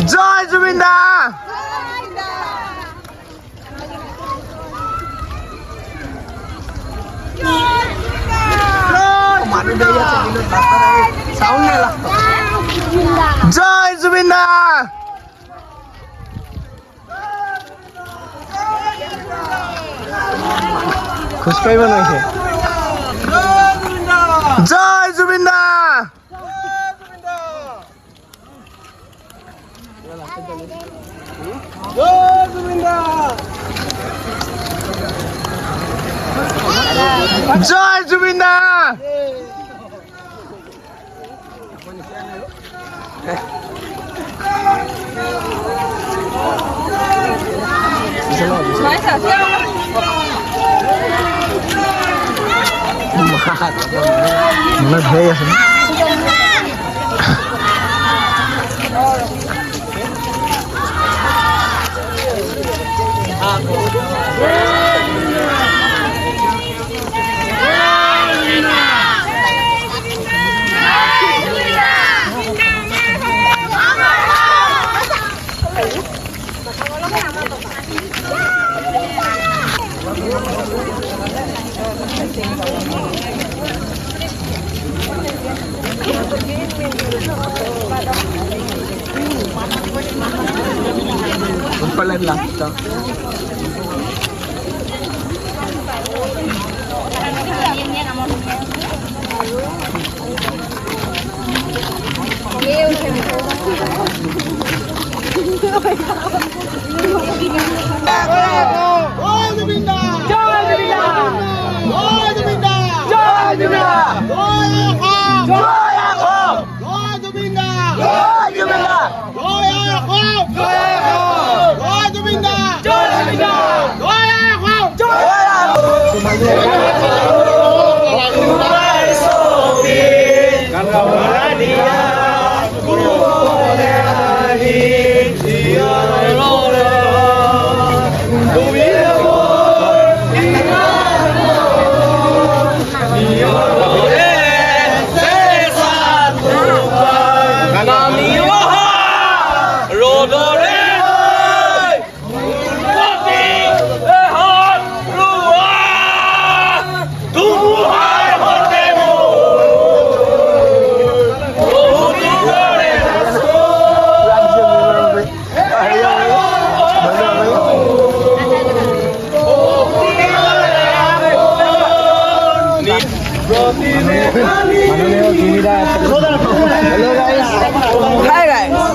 জয় জুবিন দা জয় জুবিন দা খুশ পাইব নইছে জয় জুবিন দা জয় জুবিন দা মনে ধরে আছে Palit lang ito. Hi guys.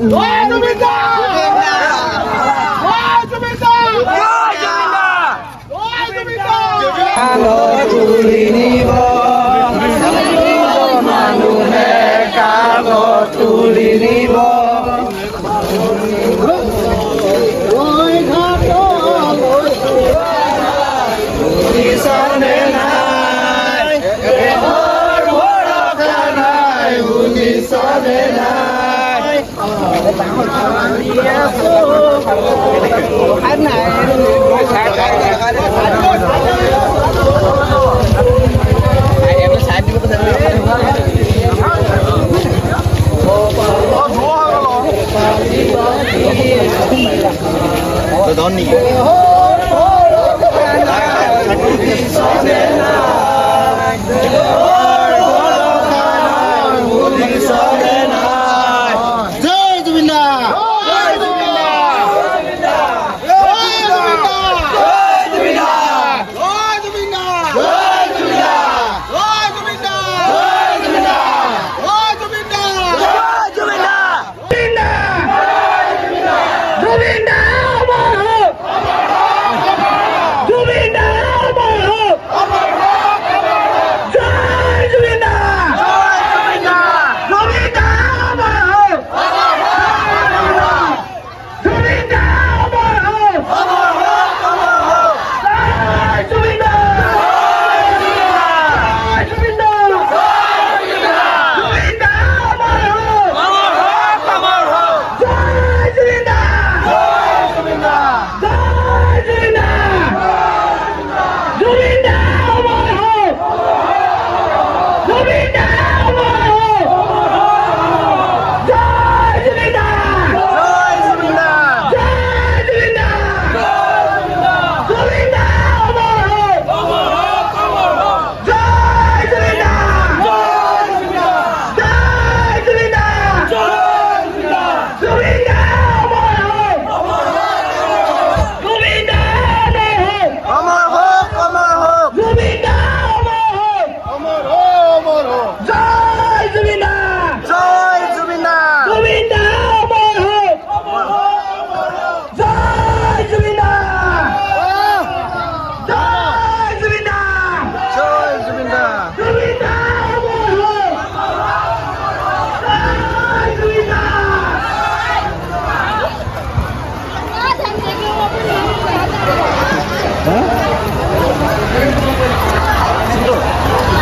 Doa Domingo! কান্ধত তুলি নিব মানুহে কান্ধত তুলি নিব শুনিছনে নাই ভৰসা নাই শুনিছনে নাই Donny.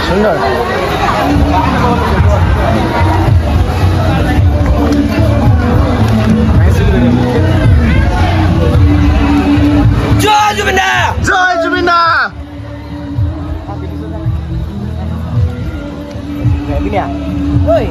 সুন্দর জয় জুবিন দা জয় জুবিন দা ওই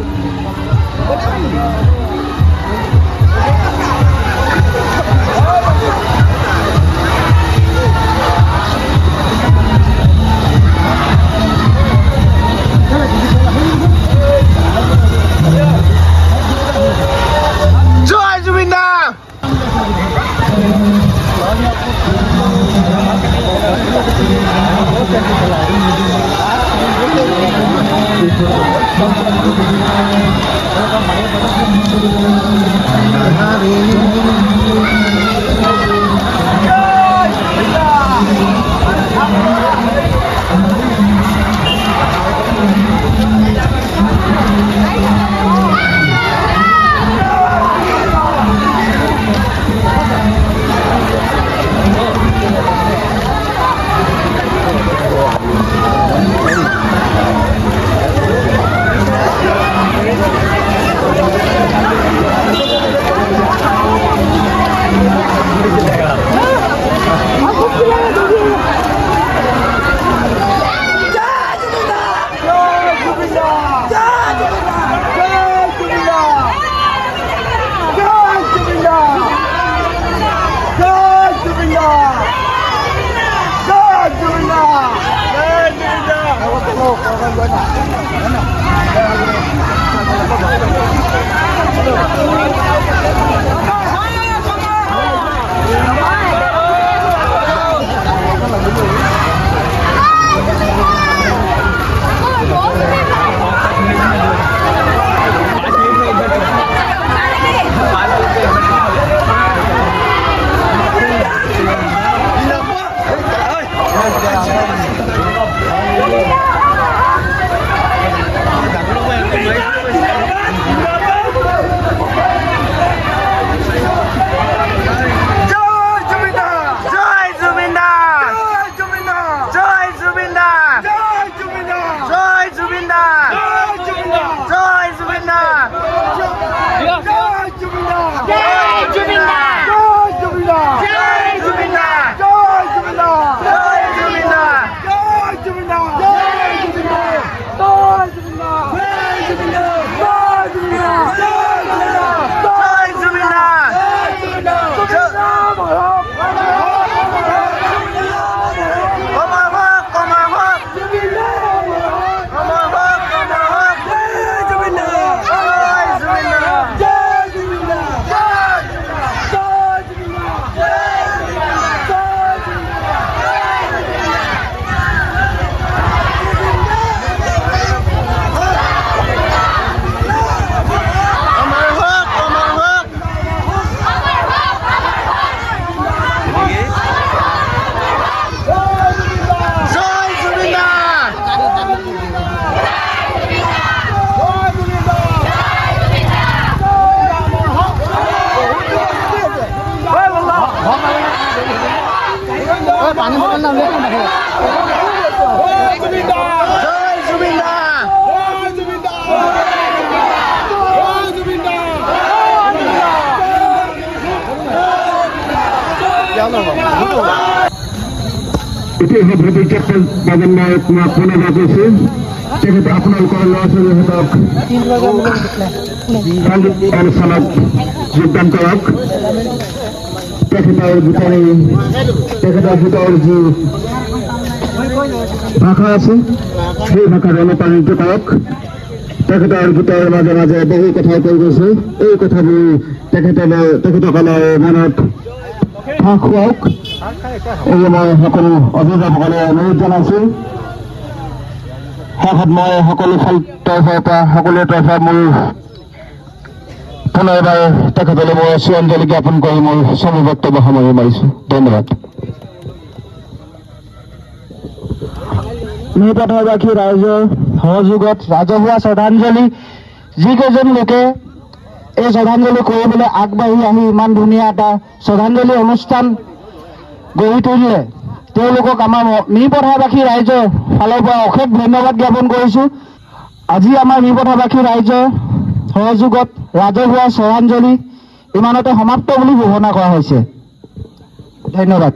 ইতিহাস ভাবি কেপ্টেন বাগান নায়ক মা পুনরায় কৈছে তেখেতে আপোনালোকৰ ল'ৰা ছোৱালীহঁতক অনুষ্ঠানত যোগদান কৰক তেখেতৰ গীতৰ যি ভাষা আছে সেই ভাষাত অনুপ্ৰাণিত কৰক তেখেতৰ গীতৰ মাজে মাজে বহু কথা কৈ গৈছে এই কথাবোৰ তেখেতসকলৰ মনত সাহ খুৱাওক এই মই সকলো অভিভাৱকলৈ অনুৰোধ জনাইছোঁ শেষত মই সকলো ফাল তৰফৰ পৰা সকলোৰে তৰফৰ মোৰ পুনৰ এবাৰ তেখেতলৈ মই শ্ৰদ্ধাঞ্জলি জ্ঞাপন কৰি মোৰ চমু বক্তব্য সামৰি মাৰিছোঁ ধন্যবাদ নিপথবাসী ৰাইজৰ সহযোগত ৰাজহুৱা শ্ৰদ্ধাঞ্জলি যিকেইজন লোকে এই শ্ৰদ্ধাঞ্জলি কৰিবলৈ আগবাঢ়ি আহি ইমান ধুনীয়া এটা শ্ৰদ্ধাঞ্জলি অনুষ্ঠান গঢ়ি তুলিলে তেওঁলোকক আমাৰ নিপথবাসী ৰাইজৰ ফালৰ পৰা অশেষ ধন্যবাদ জ্ঞাপন কৰিছোঁ আজি আমাৰ নিপথবাসী ৰাইজৰ সহযোগত ৰাজহুৱা শ্ৰদ্ধাঞ্জলি ইমানতে সমাপ্ত বুলি ঘোষণা কৰা হৈছে ধন্যবাদ।